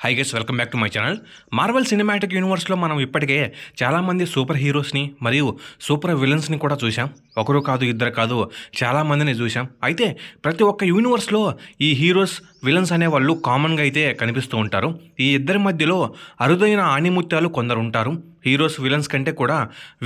High guys, welcome back to my channel. Marvel cinematic యూనివర్స్లో మనం ఇప్పటికే చాలామంది సూపర్ హీరోస్ని మరియు సూపర్ విలన్స్ని కూడా చూసాం. ఒకరు కాదు, ఇద్దరు కాదు, చాలామందిని చూసాం. అయితే ప్రతి ఒక్క యూనివర్స్లో ఈ హీరోస్ విలన్స్ అనేవాళ్ళు కామన్గా అయితే కనిపిస్తూ ఉంటారు. ఈ ఇద్దరి మధ్యలో అరుదైన ఆణిముత్యాలు కొందరు ఉంటారు. హీరోస్ విలన్స్ కంటే కూడా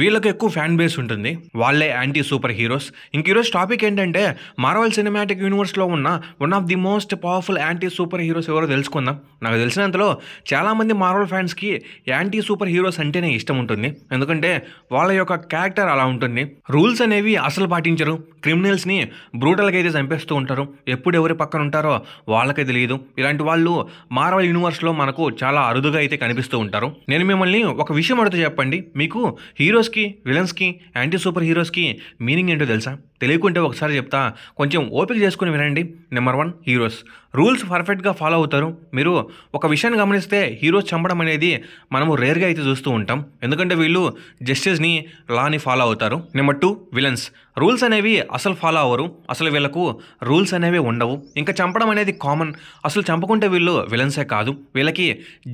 వీళ్ళకి ఎక్కువ ఫ్యాన్ బేస్ ఉంటుంది. వాళ్ళే యాంటీ సూపర్ హీరోస్. ఇంక ఈరోజు టాపిక్ ఏంటంటే మార్వెల్ సినిమాటిక్ యూనివర్స్లో ఉన్న one of the most powerful anti super heroes ఎవరో తెలుసుకుందాం. నాకు తెలిసినంతలో చాలామంది మార్వెల్ ఫ్యాన్స్కి యాంటీ సూపర్ హీరోస్ అంటేనే ఇష్టం ఉంటుంది. ఎందుకంటే వాళ్ళ యొక్క క్యారెక్టర్ అలా ఉంటుంది. రూల్స్ అనేవి అసలు పాటించరు. క్రిమినల్స్ని బ్రూటల్గా అయితే చంపేస్తూ ఉంటారు. ఎప్పుడు ఎవరి పక్కన ఉంటారో వాళ్ళకే తెలియదు. ఇలాంటి వాళ్ళు మార్వెల్ యూనివర్స్లో మనకు చాలా అరుదుగా అయితే కనిపిస్తూ ఉంటారు. నేను మిమ్మల్ని ఒక విషయం అడుగుతూ చెప్పండి, మీకు హీరోస్కి, విలన్స్కి, యాంటీ సూపర్ హీరోస్కి మీనింగ్ ఏంటో తెలుసా? తెలియకుంటే ఒకసారి చెప్తా, కొంచెం ఓపిక చేసుకుని వినండి. నెంబర్ 1, హీరోస్ రూల్స్ పర్ఫెక్ట్గా ఫాలో అవుతారు. మీరు ఒక విషయాన్ని గమనిస్తే హీరోస్ చంపడం అనేది మనము రేర్గా అయితే చూస్తూ ఉంటాం. ఎందుకంటే వీళ్ళు జస్టిస్ని, లాని ఫాలో అవుతారు. నెంబర్ 2, విలన్స్ రూల్స్ అనేవి అసలు ఫాలో అవ్వరు. అసలు వీళ్ళకు రూల్స్ అనేవి ఉండవు. ఇంకా చంపడం అనేది కామన్. అసలు చంపకుంటే వీళ్ళు విలన్సే కాదు. వీళ్ళకి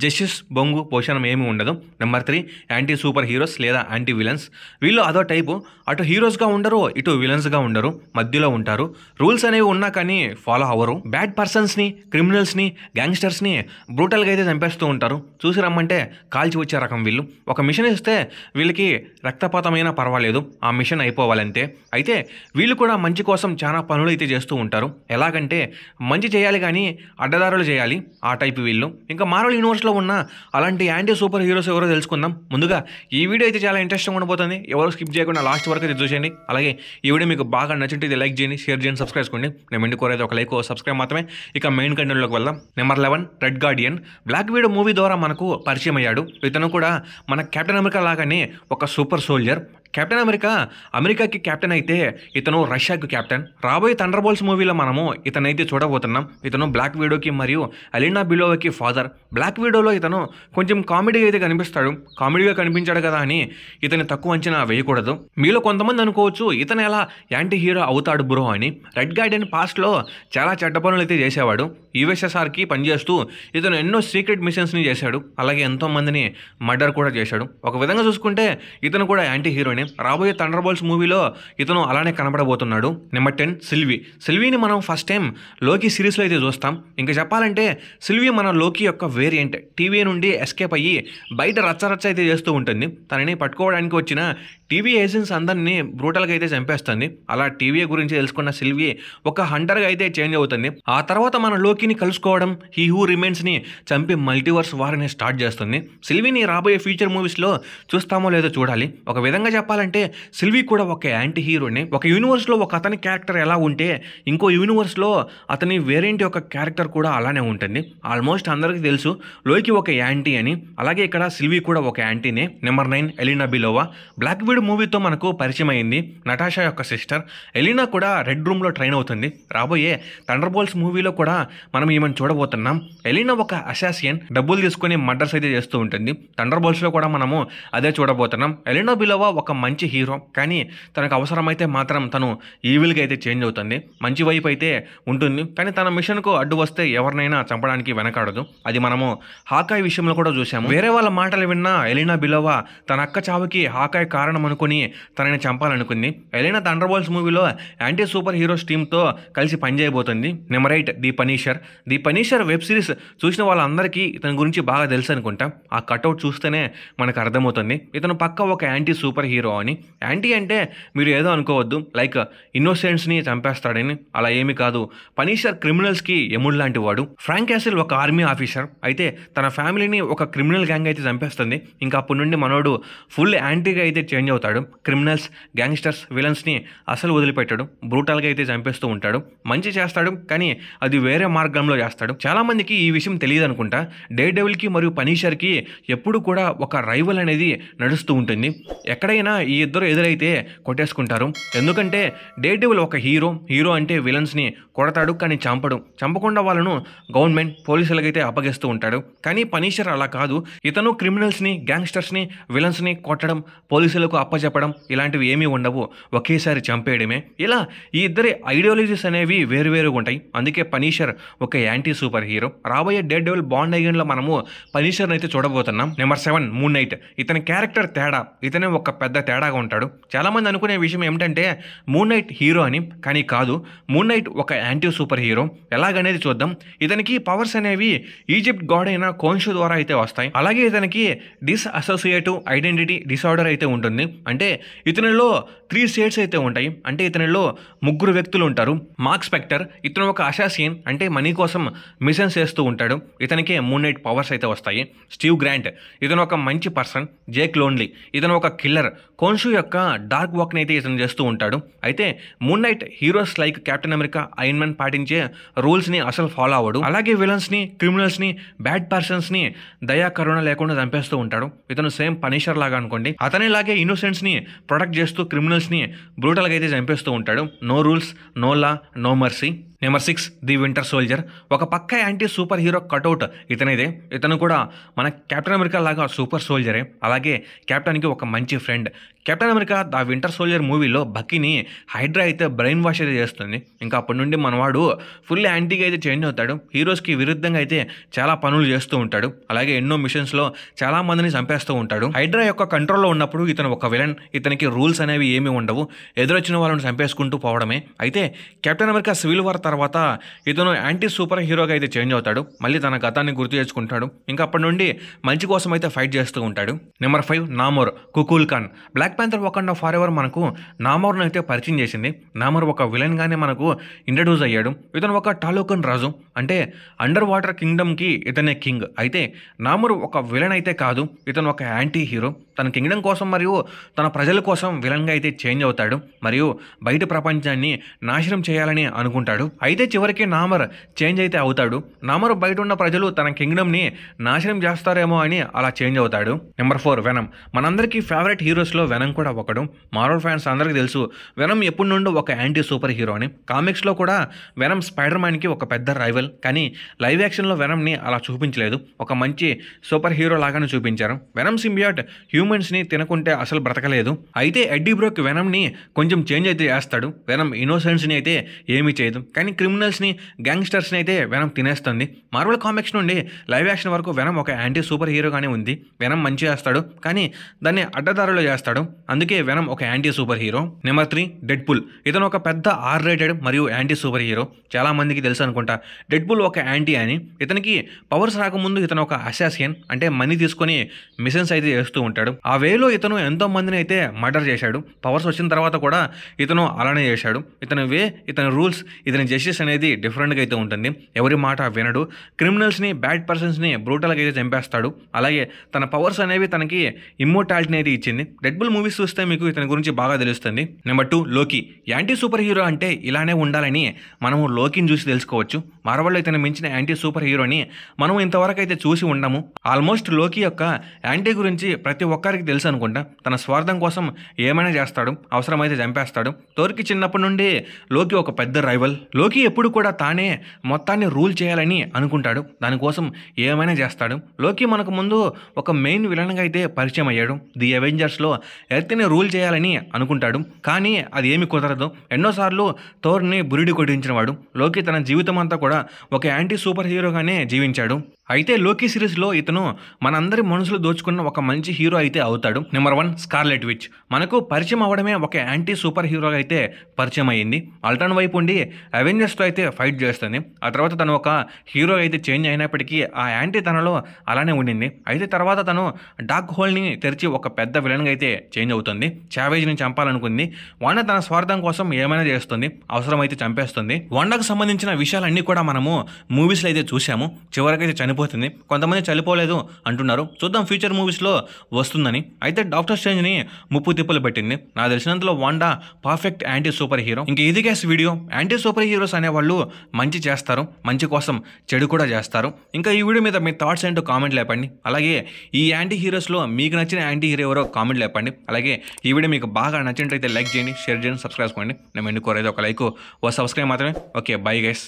జస్టిస్, బొంగు, పోషణం ఏమీ ఉండదు. నెంబర్ 3, యాంటీ సూపర్ హీరోస్ లేదా యాంటీ విలన్స్. వీళ్ళు అదో టైపు. అటు హీరోస్గా ఉండరు, ఇటు విలన్స్గా ఉండరు, మధ్యలో ఉంటారు. రూల్స్ అనేవి ఉన్నా కానీ ఫాలో అవ్వరు. బ్యాడ్ పర్సన్స్ని, క్రిమినల్స్ని, గ్యాంగ్స్టర్స్ని బ్రూటల్గా అయితే చంపేస్తూ ఉంటారు. చూసి రమ్మంటే కాల్చి వచ్చే రకం వీళ్ళు. ఒక మిషన్ ఇస్తే వీళ్ళకి రక్తపాతమైనా పర్వాలేదు, ఆ మిషన్ అయిపోవాలంతే. అయితే వీళ్ళు కూడా మంచి కోసం చాలా పనులు అయితే చేస్తూ ఉంటారు. ఎలాగంటే మంచి చేయాలి కానీ అడ్డదారులు చేయాలి, ఆ టైప్ వీళ్ళు. ఇంకా మార్వెల్ యూనివర్స్లో ఉన్న అలాంటి యాంటీ సూపర్ హీరోస్ ఎవరో తెలుసుకుందాం. ముందుగా ఈ వీడియో అయితే చాలా ఇంట్రెస్టింగ్ ఉండబోతుంది. ఎవరు స్కిప్ చేయకుండా లాస్ట్ వరకు అయితే చూసేయండి. అలాగే ఈ వీడియో మీకు బాగా నచ్చింటే ఇది లైక్ చేయండి, షేర్ చేయండి, సబ్స్క్రైబ్ చేసుకోండి. నేను ఎండు కోరేది ఒక లైక్, సబ్స్క్రైబ్ మాత్రమే. ఇక మెయిన్ కంటెంట్లోకి వెళ్దాం. Number 11, red guardian. Black widow movie ద్వారా మనకు పరిచయం అయ్యాడు. ఇతను కూడా మన కెప్టెన్ అమెరికా లాగానే ఒక సూపర్ సోల్జర్. కెప్టెన్ అమెరికాకి కెప్టెన్ అయితే ఇతను రష్యాకి కెప్టెన్. రాబోయే థండర్బోల్ట్స్ మూవీలో మనము ఇతనైతే చూడబోతున్నాం. ఇతను బ్లాక్ వీడోకి మరియు ఎలినా బిలోవాకి ఫాదర్. బ్లాక్ వీడోలో ఇతను కొంచెం కామెడీగా అయితే కనిపిస్తాడు. కామెడీగా కనిపించాడు కదా అని ఇతని తక్కువ అంచనా వేయకూడదు. మీలో కొంతమంది అనుకోవచ్చు, ఇతను ఎలా యాంటీ హీరో అవుతాడు బ్రో అని. రెడ్ గార్డియన్ పాస్ట్లో చాలా చెడ్డ పనులు అయితే చేసేవాడు. యుఎస్ఎస్ఆర్కి పనిచేస్తూ ఇతను ఎన్నో సీక్రెట్ మిషన్స్ని చేశాడు. అలాగే ఎంతోమందిని మర్డర్ కూడా చేశాడు. ఒక విధంగా చూసుకుంటే ఇతను కూడా యాంటీ హీరోనే. రాబోయే థండర్బోల్ట్స్ మూవీలో ఇతను అలానే కనబడబోతున్నాడు. నెంబర్ 10, సిల్వీని మనం ఫస్ట్ టైం లోకి సిరీస్లో అయితే చూస్తాం. ఇంకా చెప్పాలంటే సిల్వీ మన లోకి యొక్క వేరియంట్. టీవీ నుండి ఎస్కేప్ అయ్యి బయట రచ్చరచ్చ అయితే చేస్తూ ఉంటుంది. తనని పట్టుకోవడానికి వచ్చిన టీవీ ఏజెంట్స్ అందరినీ బ్రూటల్గా అయితే చంపేస్తుంది. అలా టీవీ గురించి తెలుసుకున్న సిల్వీ ఒక హంటర్గా అయితే చేంజ్ అవుతుంది. ఆ తర్వాత మన లోకిని కలుసుకోవడం, హీ హూ రిమైన్స్ని చంపి మల్టీవర్స్ వారిని స్టార్ట్ చేస్తుంది. సిల్వీని రాబోయే ఫ్యూచర్ మూవీస్లో చూస్తామో లేదో చూడాలి. ఒక విధంగా చెప్పాలంటే సిల్వీ కూడా ఒక యాంటీ హీరోనే. ఒక యూనివర్స్లో ఒక అతని క్యారెక్టర్ ఎలా ఉంటే ఇంకో యూనివర్స్లో అతని వేరియంట్ యొక్క క్యారెక్టర్ కూడా అలానే ఉంటుంది. ఆల్మోస్ట్ అందరికీ తెలుసు లోకి ఒక యాంటీ అని. అలాగే ఇక్కడ సిల్వీ కూడా ఒక యాంటీనే. Number 9, Yelena Belova. Black widow మూవీతో మనకు పరిచయం అయింది. నటాషా యొక్క సిస్టర్. ఎలినా కూడా రెడ్ రూమ్లో ట్రైన్ అవుతుంది. రాబోయే థండర్బోల్ట్స్ మూవీలో కూడా మనం ఈమెను చూడబోతున్నాం. ఎలినా ఒక అసాసియన్, డబ్బులు తీసుకుని మర్డర్స్ అయితే చేస్తూ ఉంటుంది. థండర్బోల్ట్స్లో కూడా మనము అదే చూడబోతున్నాం. ఎలినా బిలోవా ఒక మంచి హీరో, కానీ తనకు అవసరమైతే మాత్రం తను ఈవిల్గా అయితే చేంజ్ అవుతుంది. మంచి వైపు అయితే ఉంటుంది, కానీ తన మిషన్కు అడ్డు వస్తే ఎవరినైనా చంపడానికి వెనకాడదు. అది మనము హాకాయ్ విషయంలో కూడా చూసాము. వేరే వాళ్ళ మాటలు విన్నా ఎలినా బిలోవా తన అక్క చావుకి హాకాయ్ కారణం అనుకుని తనని చంపాలనుకుంది. ఎలినా థండర్బోల్ట్స్ మూవీలో యాంటీ సూపర్ హీరోస్ టీంతో కలిసి పనిచేయబోతుంది. నెంబర్ 8, ది పనీషర్ వెబ్ సిరీస్ చూసిన వాళ్ళందరికీ ఇతని గురించి బాగా తెలుసు అనుకుంటా. ఆ కట్అవుట్ చూస్తేనే మనకు అర్థమవుతుంది ఇతను పక్క ఒక యాంటీ సూపర్ హీరో అని. యాంటీ అంటే మీరు ఏదో అనుకోవద్దు, లైక్ ఇన్నోసెంట్స్ని చంపేస్తాడని. అలా ఏమీ కాదు. పనీషర్ క్రిమినల్స్కి ఎముడు లాంటి వాడు. ఫ్రాంక్ క్యాసిల్ ఒక ఆర్మీ ఆఫీసర్. అయితే తన ఫ్యామిలీని ఒక క్రిమినల్ గ్యాంగ్ అయితే చంపేస్తుంది. ఇంకా అప్పటి నుండి మనోడు ఫుల్ యాంటీగా అయితే చేంజ్ అవుతాడు. క్రిమినల్స్, గ్యాంగ్స్టర్స్, విలన్స్ని అసలు వదిలిపెట్టాడు. బ్రూటల్గా అయితే చంపేస్తూ ఉంటాడు. మంచి చేస్తాడు, కానీ అది వేరే మార్గంలో చేస్తాడు. చాలామందికి ఈ విషయం తెలియదు అనుకుంటా. డేర్ డెవిల్కి మరియు పనీషర్కి ఎప్పుడు కూడా ఒక రైవల్ అనేది నడుస్తూ ఉంటుంది. ఎక్కడైనా ఈ ఇద్దరు ఎదురైతే కొట్టేసుకుంటారు. ఎందుకంటే డేర్ డెవిల్ ఒక హీరో అంటే విలన్స్ని కొడతాడు, కానీ చంపకుండా వాళ్ళను గవర్నమెంట్ పోలీసులకైతే అప్పగిస్తూ ఉంటాడు. కానీ పనీషర్ అలా కాదు. ఇతను క్రిమినల్స్ని, గ్యాంగ్స్టర్స్ని, విలన్స్ని కొట్టడం, పోలీసులకు అప్పచెప్పడం ఇలాంటివి ఏమీ ఉండవు, ఒకేసారి చంపేయడమే. ఇలా ఈ ఇద్దరి ఐడియాలజీస్ అనేవి వేరువేరుగా ఉంటాయి. అందుకే పనీషర్ ఒక యాంటీ సూపర్ హీరో. రాబోయే డెడ్ డెవిల్ బాండ్ అగైన్లో మనము పనీషర్ అయితే చూడబోతున్నాం. Number 7 moon night. ఇతని క్యారెక్టర్ తేడా, ఇతనే ఒక పెద్ద తేడాగా ఉంటాడు. చాలామంది అనుకునే విషయం ఏమిటంటే మూన్ నైట్ హీరో అని, కానీ కాదు. మూన్ నైట్ ఒక యాంటీ సూపర్ హీరో. ఎలాగనేది చూద్దాం. ఇతనికి పవర్స్ అనేవి ఈజిప్ట్ గాడ్ అయిన కోన్షు ద్వారా అయితే వస్తాయి. అలాగే ఇతనికి డిస్అసోసియేటివ్ ఐడెంటిటీ డిసార్డర్ అయితే ఉంటుంది. అంటే ఇతనిలో 3 షేడ్స్ అయితే ఉంటాయి. అంటే ఇతనిలో 3 వ్యక్తులు ఉంటారు. మార్క్ స్పెక్టర్ ఇతను ఒక అసాసిన్, అంటే మనీ కోసం మిషన్స్ చేస్తూ ఉంటాడు. ఇతనికి మూన్ నైట్ పవర్స్ అయితే వస్తాయి. స్టీవ్ గ్రాంట్ ఇతను ఒక మంచి పర్సన్. జేక్ లోన్లీ ఇతను ఒక కిల్లర్. కోన్షు యొక్క డార్క్ వాక్ని అయితే ఇతను చేస్తూ ఉంటాడు. అయితే moon night heroes like captain America, iron man పాటించే రూల్స్ని అసలు ఫాలో అవ్వడు. అలాగే విలన్స్ని, క్రిమినల్స్ని, బ్యాడ్ పర్సన్స్ని దయా కరుణ లేకుండా చంపేస్తూ ఉంటాడు. ఇతను సేమ్ పనిషర్ లాగా అనుకోండి. అతనేలాగే ఇన్నోసెంట్స్ని ప్రొటెక్ట్ చేస్తూ క్రిమినల్స్ని బ్రూటల్గా అయితే చంపేస్తూ ఉంటాడు. No rules, no law, no mercy. Number 6 the winter soldier. ఒక పక్క యాంటీ సూపర్ హీరో కటౌట్ ఇతనిదే. ఇతను కూడా మన కెప్టెన్ అమెరికా లాగా సూపర్ సోల్జరే. అలాగే కెప్టెన్కి ఒక మంచి friend. Captain America the winter soldier మూవీలో బక్కీని హైడ్రా అయితే బ్రెయిన్ వాష్ అయితే చేస్తుంది. ఇంకా అప్పటి నుండి మనవాడు ఫుల్ యాంటీగా అయితే చేంజ్ అవుతాడు. హీరోస్కి విరుద్ధంగా అయితే చాలా పనులు చేస్తూ ఉంటాడు. అలాగే ఎన్నో మిషన్స్లో చాలా మందిని చంపేస్తూ ఉంటాడు. హైడ్రా యొక్క కంట్రోల్లో ఉన్నప్పుడు ఇతను ఒక విలన్. ఇతనికి రూల్స్ అనేవి ఏమీ ఉండవు, ఎదురొచ్చిన వాళ్ళని చంపేసుకుంటూ పోవడమే. అయితే కెప్టెన్ అమెరికా సివిల్ వార్ తర్వాత ఇతను యాంటీ సూపర్ హీరోగా అయితే చేంజ్ అవుతాడు. మళ్ళీ తన గతాన్ని గుర్తు చేసుకుంటాడు. ఇంకా అప్పటి నుండి మంచి కోసం అయితే ఫైట్ చేస్తూ ఉంటాడు. Number 5 Namor. Kukulkan. Black panther Wakanda forever ఎవర్ మనకు నామోర్ను అయితే పరిచయం చేసింది. నామోర్ ఒక విలన్ గానే మనకు ఇంట్రడ్యూస్ అయ్యాడు. ఇతను ఒక టాలోకన్ రాజు, అంటే అండర్ వాటర్ కింగ్డమ్కి ఇతనే కింగ్. అయితే నామోర్ ఒక విలన్ అయితే కాదు, ఇతను ఒక యాంటీ హీరో. తన కింగ్డమ్ కోసం మరియు తన ప్రజల కోసం విలన్గా అయితే చేంజ్ అవుతాడు. మరియు బయట ప్రపంచాన్ని నాశనం చేయాలని అనుకుంటాడు. అయితే చివరికి నామర్ చేంజ్ అయితే అవుతాడు. నామర్ బయట ఉన్న ప్రజలు తన కింగ్డమ్ని నాశనం చేస్తారేమో అని అలా చేంజ్ అవుతాడు. Number 4 venom. మనందరికీ ఫేవరెట్ హీరోస్లో వెనమ్ కూడా ఒకడు. మార్వెల్ ఫ్యాన్స్ అందరికీ తెలుసు వెనమ్ ఎప్పటి నుండో ఒక యాంటీ సూపర్ హీరో అని. కామిక్స్లో కూడా వెనమ్ స్పైడర్ మ్యాన్కి ఒక పెద్ద రైవల్. కానీ లైవ్ యాక్షన్లో వెనమ్ని అలా చూపించలేదు. ఒక మంచి సూపర్ హీరో లాగానే చూపించారు. వెనమ్ సింబియాట్ హ్యూమన్స్ని తినకుంటే అసలు బ్రతకలేదు. అయితే ఎడ్డీ బ్రోక్ వెనమ్ని కొంచెం చేంజ్ అయితే చేస్తాడు. వెనమ్ ఇన్నోసెంట్స్ని అయితే ఏమీ చేయదు, కానీ క్రిమినల్స్ని, గ్యాంగ్స్టర్స్ని అయితే వెనమ్ తినేస్తుంది. మార్వెల్ కామిక్స్ నుండి లైవ్ యాక్షన్ వరకు వెనమ్ ఒక యాంటీ సూపర్ హీరోగానే ఉంది. వెనమ్ మంచి చేస్తాడు, కానీ దాన్ని అడ్డదారులో చేస్తాడు. అందుకే వెనమ్ ఒక anti super hero. Number 3 Deadpool. ఇతను ఒక పెద్ద R-rated మరియు యాంటీ సూపర్ హీరో. చాలా మందికి తెలుసు అనుకుంటా డెడ్పూల్ ఒక యాంటీ అని. ఇతనికి పవర్స్ రాకముందు ఇతను ఒక అసాసిన్, అంటే మనీ తీసుకొని మిషన్స్ అయితే చేస్తూ ఉంటాడు. ఆ వేలో ఇతను ఎంతో మందిని అయితే మర్డర్ చేశాడు. పవర్స్ వచ్చిన తర్వాత కూడా ఇతను అలానే చేశాడు. ఇతని వే, ఇతని రూల్స్, ఇతని జస్టిస్ అనేది డిఫరెంట్గా అయితే ఉంటుంది. ఎవరి మాట వినడు. క్రిమినల్స్ని, బ్యాడ్ పర్సన్స్ని బ్రూటల్గా అయితే చంపేస్తాడు. అలాగే తన పవర్స్ అనేవి తనకి ఇమ్మోర్టాలిటీని అయితే ఇచ్చింది. డెడ్పూల్ మూవీస్ చూస్తే మీకు ఇతని గురించి బాగా తెలుస్తుంది. నెంబర్ 2 లోకి. యాంటీ సూపర్ హీరో అంటే ఇలానే ఉండాలని మనము లోకిని చూసి తెలుసుకోవచ్చు. మార్వెల్లో ఇతను మించిన యాంటీ సూపర్ హీరోని మనం ఇంతవరకు అయితే చూసి ఉండము. ఆల్మోస్ట్ లోకి యొక్క యాంటీ గురించి ప్రతి ఒక్కరికి తెలుసు అనుకుంటా. తన స్వార్థం కోసం ఏమైనా చేస్తాడు, అవసరమైతే చంపేస్తాడు. థోర్కి చిన్నప్పటి నుండి లోకి ఒక పెద్ద రైవల్. లోకి ఎప్పుడు కూడా తానే మొత్తాన్ని రూల్ చేయాలని అనుకుంటాడు. దానికోసం ఏమైనా చేస్తాడు. లోకి మనకు ముందు ఒక మెయిన్ విలన్గా అయితే పరిచయం అయ్యాడు. ది అవెంజర్స్లో ఎర్త్ని రూల్ చేయాలని అనుకుంటాడు, కానీ అది ఏమి కుదరదు. ఎన్నోసార్లు థోర్ని బురిడి కొట్టించినవాడు. లోకి తన జీవితం అంతా కూడా ఒక యాంటీ సూపర్ హీరోగానే జీవించాడు. అయితే లోకి సిరీస్లో ఇతను మనందరి మనసులు దోచుకున్న ఒక మంచి హీరో అయితే అవుతాడు. Number 1 scarlet which. మనకు పరిచయం అవడమే ఒక యాంటీ సూపర్ హీరోగా అయితే పరిచయం అయ్యింది. అల్టర్న్ వైపు ఉండి అవెంజర్స్తో అయితే ఫైట్ చేస్తుంది. ఆ తర్వాత తను ఒక హీరో అయితే చేంజ్ అయినప్పటికీ ఆ యాంటీ తనలో అలానే ఉండింది. అయితే తర్వాత తను డార్క్ హోల్ని తెరిచి ఒక పెద్ద విలన్గా అయితే చేంజ్ అవుతుంది. చావేజ్ని చంపాలనుకుంది. వాండా తన స్వార్థం కోసం ఏమైనా చేస్తుంది, అవసరమైతే చంపేస్తుంది. వాండాకు సంబంధించిన విషయాలన్నీ కూడా మనము మూవీస్లో అయితే చూసాము. చివరికైతే చనిపోతుంది. కొంతమంది చనిపోలేదు అంటున్నారు. చూద్దాం ఫ్యూచర్ మూవీస్లో వస్తుందని. అయితే డాక్టర్ స్ట్రేంజ్ని ముప్పు తిప్పలు పెట్టింది. నాకు తెలిసినంతలో Wanda perfect anti super hero. ఇంక ఇది గ్యాస్ వీడియో. యాంటీ సూపర్ హీరోస్ అనేవాళ్ళు మంచి చేస్తారు, మంచి కోసం చెడు కూడా చేస్తారు. ఇంకా ఈ వీడియో మీద మీ థాట్స్ ఏంటో కామెంట్ లేపండి. అలాగే ఈ యాంటీ హీరోస్లో మీకు నచ్చిన యాంటీ హీరో ఎవరో కామెంట్ లేపండి. అలాగే ఈ వీడియో మీకు బాగా నచ్చినట్లయితే లైక్ చేయండి, షేర్ చేయండి, సబ్స్క్రైబ్ చేసుకోండి. నేను ఎన్నుకోరేది ఒక లైక్, ఓ సబ్స్క్రైబ్ మాత్రమే. Okay, bye guys.